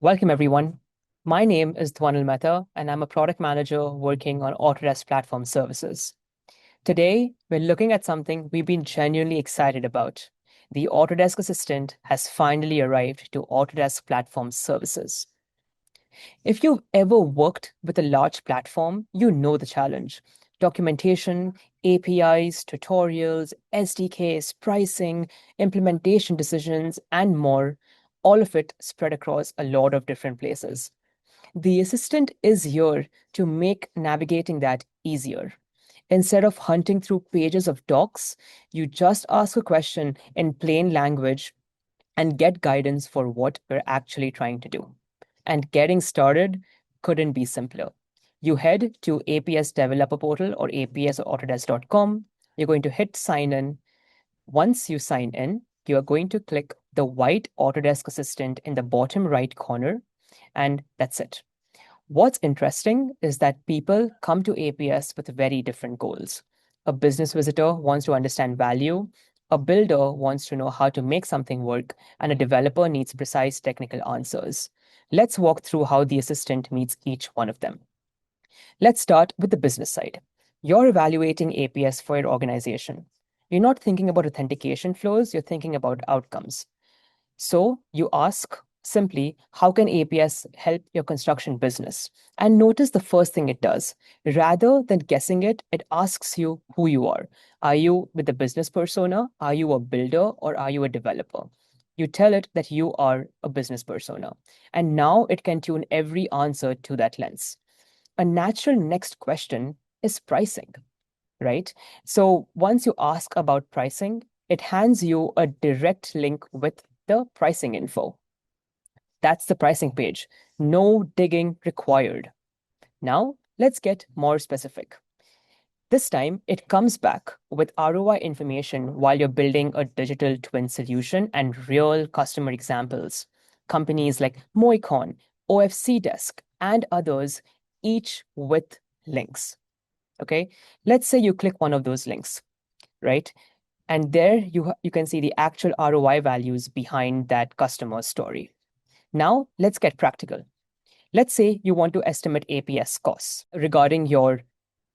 Welcome, everyone. My name is Dwanil, and I'm a product manager working on Autodesk Platform Services. Today, we're looking at something we've been genuinely excited about. The Autodesk Assistant has finally arrived to Autodesk Platform Services. If you've ever worked with a large platform, you know the challenge. Documentation, APIs, tutorials, SDKs, pricing, implementation decisions, and more, all of it spread across a lot of different places. The assistant is here to make navigating that easier. Instead of hunting through pages of docs, you just ask a question in plain language and get guidance for what we're actually trying to do. And getting started couldn't be simpler. You head to APS Developer Portal or APS or Autodesk.com. You're going to hit sign in. Once you sign in, you are going to click the white Autodesk Assistant in the bottom right corner, and that's it. What's interesting is that people come to APS with very different goals. A business visitor wants to understand value, a builder wants to know how to make something work, and a developer needs precise technical answers. Let's walk through how the assistant meets each one of them. Let's start with the business side. You're evaluating APS for your organization. You're not thinking about authentication flows, you're thinking about outcomes. So you ask simply, how can APS help your construction business? And notice the first thing it does. Rather than guessing it, it asks you who you are. Are you with the business persona? Are you a builder or are you a developer? You tell it that you are a business persona. And now it can tune every answer to that lens. A natural next question is pricing, right? So once you ask about pricing, it hands you a direct link with the pricing info. That's the pricing page. No digging required. Now, let's get more specific. This time, it comes back with ROI information while you're building a digital twin solution and real customer examples. Companies like Moicon, OFC Desk, and others, each with links. Okay, let's say you click one of those links, right? And there you can see the actual ROI values behind that customer story. Now, let's get practical. Let's say you want to estimate APS costs regarding your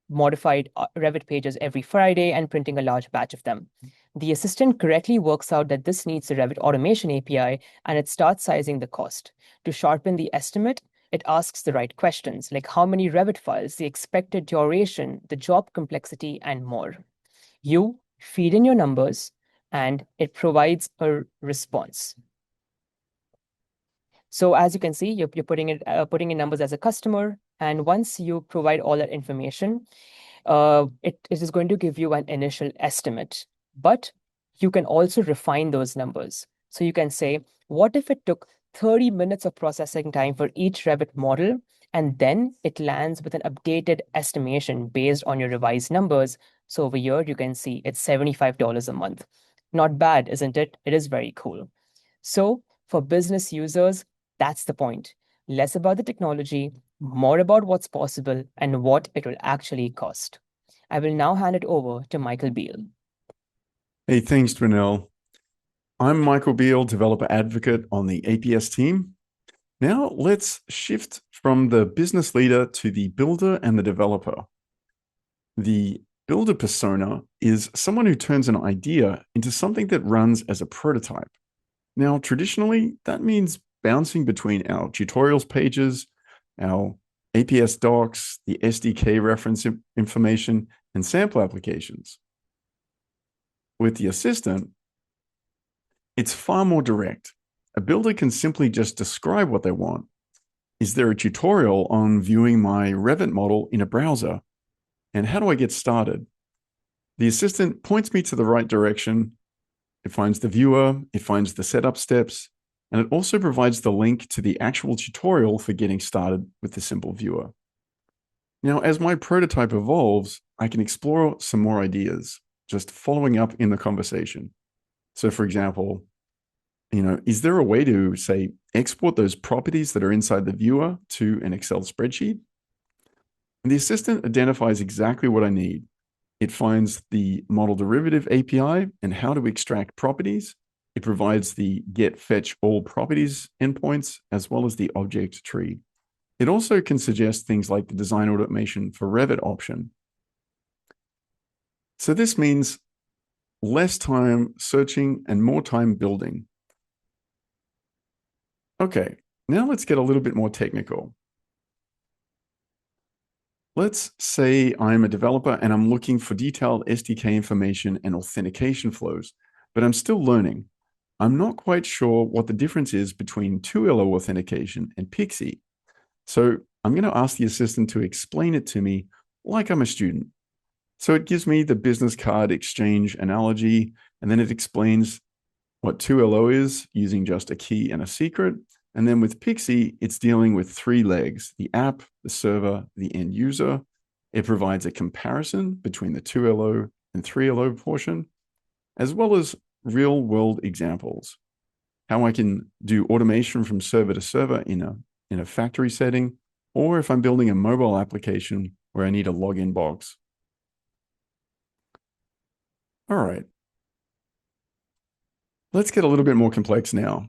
modified Revit pages every Friday and printing a large batch of them. The assistant correctly works out that this needs a Revit automation API and it starts sizing the cost. To sharpen the estimate, it asks the right questions like how many Revit files, the expected duration, the job complexity, and more. You feed in your numbers and it provides a response. So as you can see, you're putting in numbers as a customer, and once you provide all that information, it is going to give you an initial estimate. But you can also refine those numbers. So you can say, what if it took 30 minutes of processing time for each Revit model, and then it lands with an updated estimation based on your revised numbers. So over here, you can see it's $75 a month. Not bad, isn't it? It is very cool. So for business users, that's the point. Less about the technology, more about what's possible and what it will actually cost. I will now hand it over to Michael Beale. Hey, thanks, Dwanil. I'm Michael Beale, developer advocate on the APS team. Now let's shift from the business leader to the builder and the developer. The builder persona is someone who turns an idea into something that runs as a prototype. Now, traditionally, that means bouncing between our tutorials pages, our APS docs, the SDK reference information, and sample applications. With the assistant, it's far more direct. A builder can simply just describe what they want. Is there a tutorial on viewing my Revit model in a browser? And how do I get started? The assistant points me to the right direction. It finds the viewer, it finds the setup steps, and it also provides the link to the actual tutorial for getting started with the simple viewer. Now, as my prototype evolves, I can explore some more ideas, just following up in the conversation. So for example, is there a way to, say, export those properties that are inside the viewer to an Excel spreadsheet? And the assistant identifies exactly what I need. It finds the model derivative API and how to extract properties, It provides the get fetch all properties endpoints, as well as the object tree. It also can suggest things like the design automation for Revit option. So this means less time searching and more time building. Okay, now let's get a little bit more technical. Let's say I'm a developer and I'm looking for detailed SDK information and authentication flows, but I'm still learning. I'm not quite sure what the difference is between 2LO authentication and Pixie. So I'm going to ask the assistant to explain it to me like I'm a student. So it gives me the business card exchange analogy, and then it explains what 2LO is using just a key and a secret. And then with Pixie, it's dealing with three legs: the app, the server, the end user. It provides a comparison between the 2LO and 3LO portion, as well as real world examples. How I can do automation from server to server in a factory setting, or if I'm building a mobile application where I need a login box. All right. Let's get a little bit more complex now.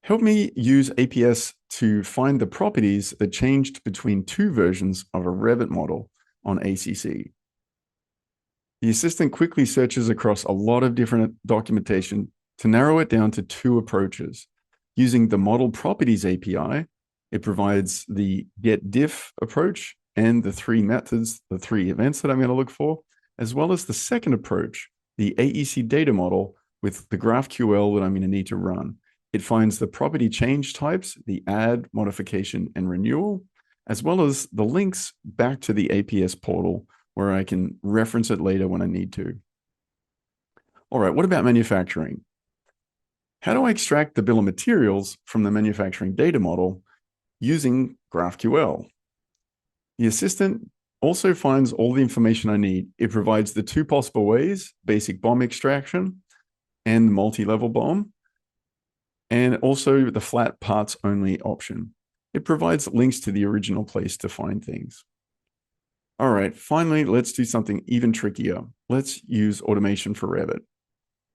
Help me use APS to find the properties that changed between two versions of a Revit model on ACC. The assistant quickly searches across a lot of different documentation to narrow it down to two approaches. Using the Model Properties API, it provides the get diff approach and the three methods, the three events that I'm going to look for, as well as the second approach, the AEC data model with the GraphQL that I'm going to need to run. It finds the property change types, the add, modification, and renewal, as well as the links back to the APS portal where I can reference it later when I need to. All right, what about manufacturing? How do I extract the bill of materials from the manufacturing data model using GraphQL? The assistant also finds all the information I need. It provides the two possible ways: basic BOM extraction and multi-level BOM, and also the flat parts only option. It provides links to the original place to find things. All right, finally, let's do something even trickier. Let's use automation for Revit.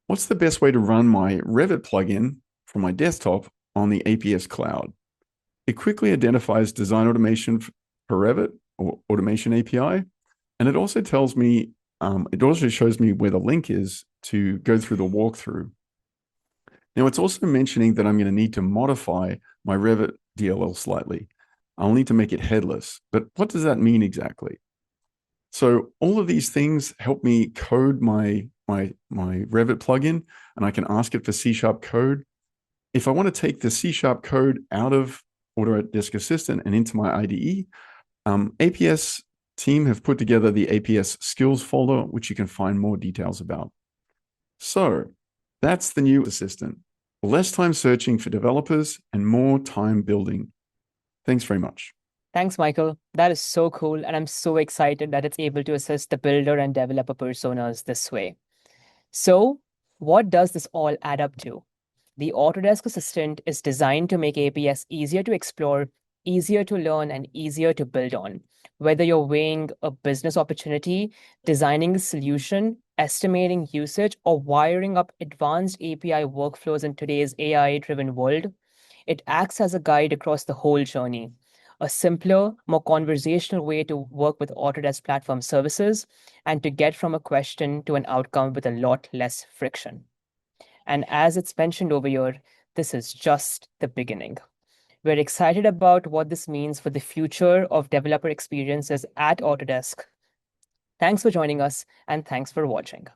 What's the best way to run my Revit plugin from my desktop on the APS cloud? It quickly identifies design automation for Revit or automation API, and it also tells me, it also shows me where the link is to go through the walkthrough. Now, it's also mentioning that I'm going to need to modify my Revit DLL slightly. I'll need to make it headless, but what does that mean exactly? So all of these things help me code my Revit plugin, and I can ask it for C# code. If I want to take the C# code out of Autodesk Assistant and into my IDE, APS team have put together the APS skills folder, which you can find more details about. So that's the new assistant. Less time searching for developers and more time building. Thanks very much. Thanks, Michael. That is so cool, and I'm so excited that it's able to assist the builder and developer personas this way. So, what does this all add up to? The Autodesk Assistant is designed to make APS easier to explore, easier to learn, and easier to build on. Whether you're weighing a business opportunity, designing a solution, estimating usage, or wiring up advanced API workflows in today's AI-driven world, it acts as a guide across the whole journey. A simpler, more conversational way to work with Autodesk Platform Services and to get from a question to an outcome with a lot less friction. And as it's mentioned over here, this is just the beginning. We're excited about what this means for the future of developer experiences at Autodesk. Thanks for joining us, and thanks for watching.